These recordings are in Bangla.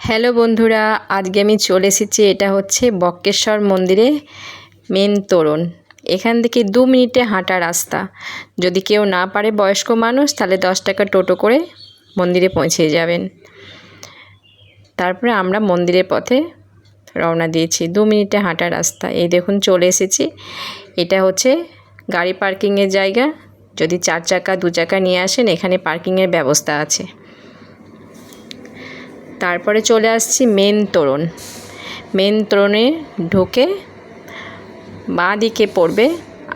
হ্যালো বন্ধুরা, আজকে আমি চলে এসেছি। এটা হচ্ছে বক্রেশ্বর মন্দিরে মেন তোরণ। এখান থেকে 2 মিনিটে হাঁটা রাস্তা। যদি কেউ না পারে বয়স্ক মানুষ, তাহলে 10 টাকা টোটো করে মন্দিরে পৌঁছে যাবেন। তারপরে আমরা মন্দিরের পথে রওনা দিয়েছি। 2 মিনিটে হাঁটা রাস্তা। এই দেখুন চলে এসেছি। এটা হচ্ছে গাড়ি পার্কিংয়ের জায়গা। যদি 4 চাকা 2 চাকা নিয়ে আসেন, এখানে পার্কিংয়ের ব্যবস্থা আছে। তারপরে চলে আসছি মেন তোরণ। মেন তোরণে ঢুকে বাঁ দিকে পড়বে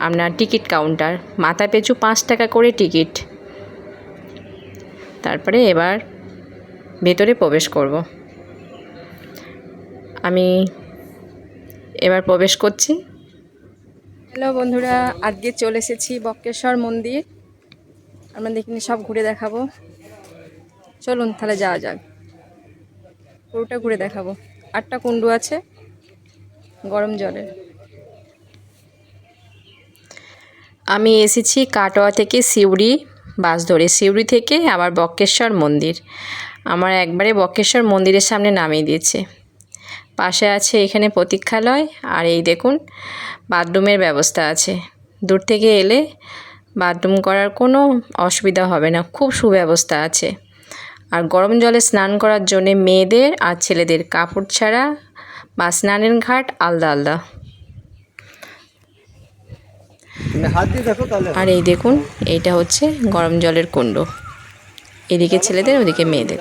আপনার টিকিট কাউন্টার। মাথা পিছু 5 টাকা করে টিকিট। তারপরে এবার ভেতরে প্রবেশ করব। আমি এবার প্রবেশ করছি। হ্যালো বন্ধুরা, আজকে চলে এসেছি বক্রেশ্বর মন্দির। আমরা দেখিনি সব ঘুরে দেখাবো। চলুন তাহলে যাওয়া যাক। পুরোটা ঘুরে দেখাবো। 8টা কুণ্ডু আছে গরম জলের। আমি এসেছি কাটোয়া থেকে সিউড়ি বাস ধরে। সিউড়ি থেকে আবার বক্রেশ্বর মন্দির। আমার একবারে বক্রেশ্বর মন্দিরের সামনে নামিয়ে দিয়েছে। পাশে আছে এখানে প্রতীক্ষালয়। আর এই দেখুন বাথরুমের ব্যবস্থা আছে। দূর থেকে এলে বাথরুম করার কোনো অসুবিধা হবে না, খুব সুব্যবস্থা আছে। আর গরম জলে স্নান করার জন্যে মেয়েদের আর ছেলেদের কাপড় ছাড়া বা স্নানের ঘাট আলাদা আলাদা। আর এই দেখুন, এইটা হচ্ছে গরম জলের কুণ্ড। এদিকে ছেলেদের, ওদিকে মেয়েদের।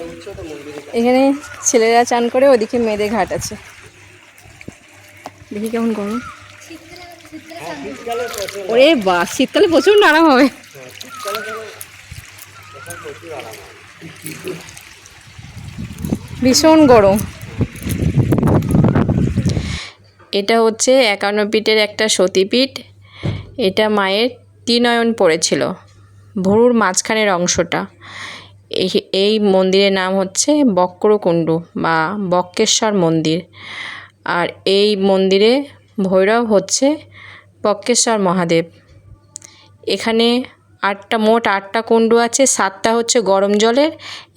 এখানে ছেলেরা চান করে, ওদিকে মেয়েদের ঘাট আছে। দেখি কেমন গরম। ওরে বা, শীতকালে প্রচুর আরাম হবে। ভীষণ গরম। এটা হচ্ছে 51 পীঠের একটা সতীপীঠ। এটা মায়ের ত্রিনয়ন পড়েছিল, ভুরুর মাঝখানের অংশটা। এই মন্দিরের নাম হচ্ছে বক্রকুণ্ডু বা বক্রেশ্বর মন্দির। আর এই মন্দিরে ভৈরব হচ্ছে বক্রেশ্বর মহাদেব। এখানে মোট 8টা কুণ্ডু আছে। 7টা হচ্ছে গরম জলের,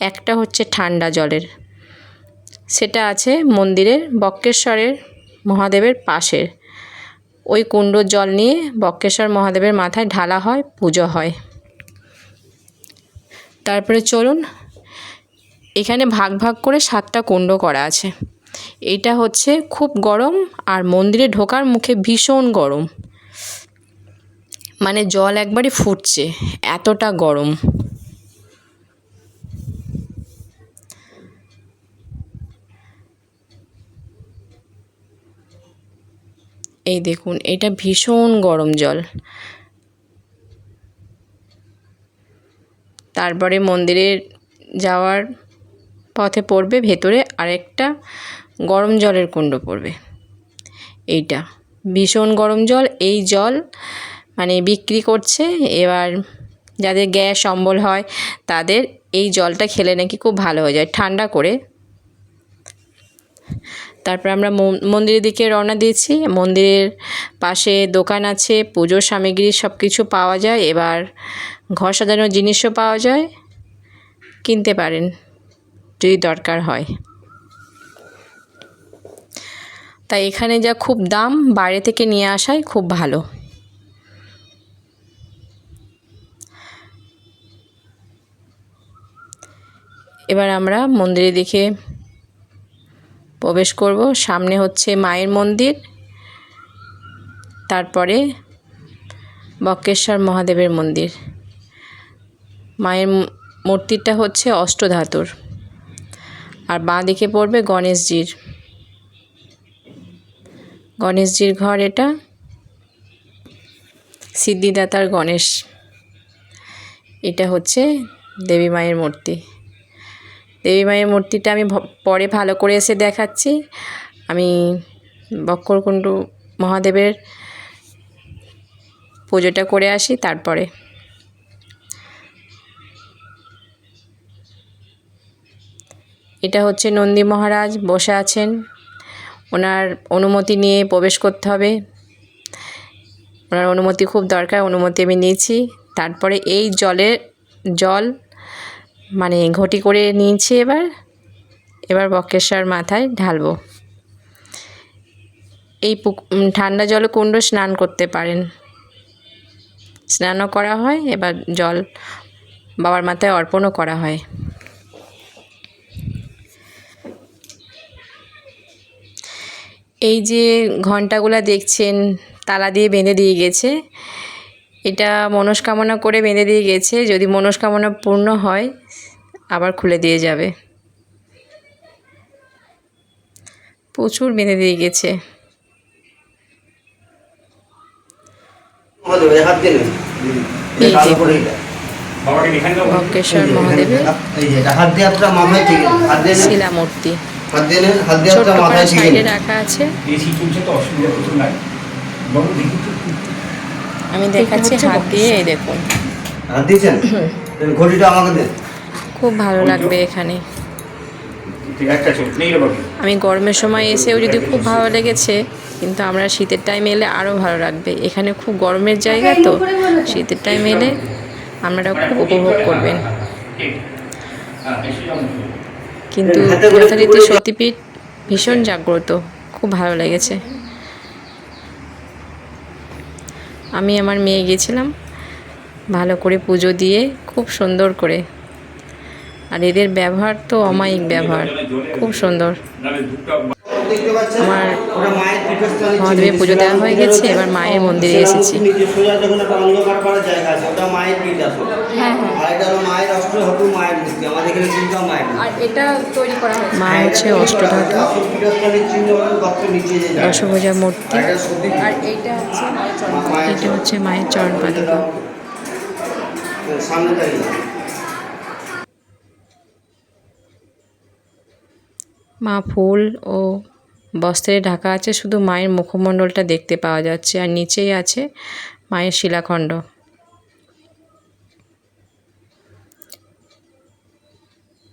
একটা হচ্ছে ঠান্ডা জলের। সেটা আছে মন্দিরের বক্রেশ্বরের মহাদেবের পাশের। ওই কুণ্ডর জল নিয়ে বক্রেশ্বর মহাদেবের মাথায় ঢালা হয়, পুজো হয়। তারপরে চলুন, এখানে ভাগ ভাগ করে 7টা কুণ্ড করা আছে। এইটা হচ্ছে খুব গরম, আর মন্দিরে ঢোকার মুখে ভীষণ গরম। মানে জল একবারে ফুটছে, এতটা গরম। এই দেখুন, এটা ভীষণ গরম জল। তারপরে মন্দিরে যাওয়ার পথে পড়বে ভেতরে আরেকটা গরম জলের কুণ্ড পড়বে। এইটা ভীষণ গরম জল। এই জল মানে বিক্রি করছে। এবার যাদের গ্যাস অম্বল হয়, তাদের এই জলটা খেলে নাকি খুব ভালো হয়ে যায়, ঠান্ডা করে। তারপর আমরা মন্দিরের দিকে রওনা দিয়েছি। মন্দিরের পাশে দোকান আছে, পুজোর সামগ্রী সব কিছু পাওয়া যায়। এবার ঘর সাজানোর জিনিসও পাওয়া যায়, কিনতে পারেন যদি দরকার হয়। তাই এখানে যা খুব দাম, বাইরে থেকে নিয়ে আসাই খুব ভালো। এবার আমরা মন্দিরের দিকে প্রবেশ করব। সামনে হচ্ছে মায়ের মন্দির, তারপরে বক্রেশ্বর মহাদেবের মন্দির। মায়ের মূর্তিটা হচ্ছে অষ্টধাতুর। আর বাঁ দিকে পড়বে গণেশজির ঘর। এটা সিদ্ধিদাতার গণেশ। এটা হচ্ছে দেবী মায়ের মূর্তি। দেবী মায়ের মূর্তিটা আমি পরে ভালো করে এসে দেখাচ্ছি। আমি বক্রকুণ্ডু মহাদেবের পুজোটা করে আসি। তারপরে এটা হচ্ছে নন্দী মহারাজ বসে আছেন। ওনার অনুমতি নিয়ে প্রবেশ করতে হবে। ওনার অনুমতি খুব দরকার, অনুমতি আমি নিয়েছি। তারপরে এই জল মানে ঘটি করে নিয়েছি। এবার এবার বক্রেশ্বর মাথায় ঢালবো। এই ঠান্ডা জলে কুণ্ড স্নান করতে পারেন, স্নানও করা হয়, এবার জল বাবার মাথায় অর্পণও করা হয়। এই যে ঘন্টাগুলা দেখছেন তালা দিয়ে বেঁধে দিয়ে গেছে, এটা মনস্কামনা করে বেঁধে দিয়ে গেছে, যদি মনস্কামনা পূর্ণ হয় আবার খুলে দিয়ে যাবে। প্রচুর বেঁধে দিয়ে গেছে। বক্রেশ্বর মহাদেবের শিলামূর্তি ছোট্ট করে সাইডে রাখা আছে। আমি দেখাচ্ছি হাত দিয়ে, এই দেখুন খুব ভালো লাগবে এখানে। আমি গরমের সময় এসেও যদি খুব ভালো লেগেছে, কিন্তু আমরা শীতের টাইমে এলে আরও ভালো লাগবে। এখানে খুব গরমের জায়গা তো, শীতের টাইমে এলে আপনারা খুব উপভোগ করবেন। কিন্তু যথারীতি সতীপীঠ ভীষণ জাগ্রত, খুব ভালো লেগেছে। আমি আমার মেয়ে গেছিলাম, ভালো করে পুজো দিয়ে খুব সুন্দর করে। আর এদের ব্যবহার তো অমায়িক ব্যবহার, খুব সুন্দর। আমার মহাদেবের পুজো দেওয়া হয়ে গেছে, এবার মায়ের মন্দিরে এসেছি। মা হচ্ছে অষ্টধাতু, দশভুজা মূর্তি, আর এটা হচ্ছে মায়ের চরণ পাদুকা। মা ফুল ও বস্ত্রে ঢাকা আছে, শুধু মায়ের মুখমণ্ডলটা দেখতে পাওয়া যাচ্ছে, আর নিচেই আছে মায়ের শিলাখণ্ড।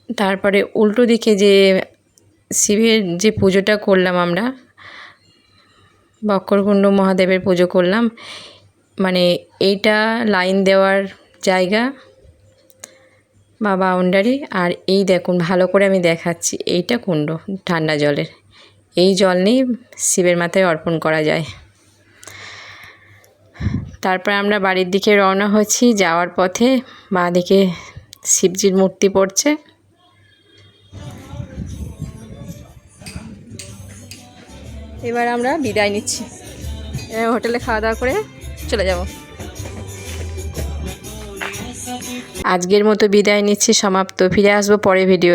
তারপরে উল্টো দিকে যে শিবের যে পুজোটা করলাম আমরা, বক্রকুণ্ড মহাদেবের পুজো করলাম, মানে এইটা লাইন দেওয়ার জায়গা বা বাউন্ডারি। আর এই দেখুন ভালো করে আমি দেখাচ্ছি, এইটা কুণ্ড ঠান্ডা জলের, এই জল নিয়ে শিবের মাথায় অর্পণ করা যায়। তারপর আমরা বাড়ির দিকে রওনা হচ্ছি। যাওয়ার পথে বাঁ দিকে শিবজির মূর্তি পড়ছে। এবার আমরা বিদায় নিচ্ছি, হোটেলে খাওয়া দাওয়া করে চলে যাব। আজকের মতো বিদায় নিচ্ছি, সমাপ্ত। ফিরে আসবো পরের ভিডিও।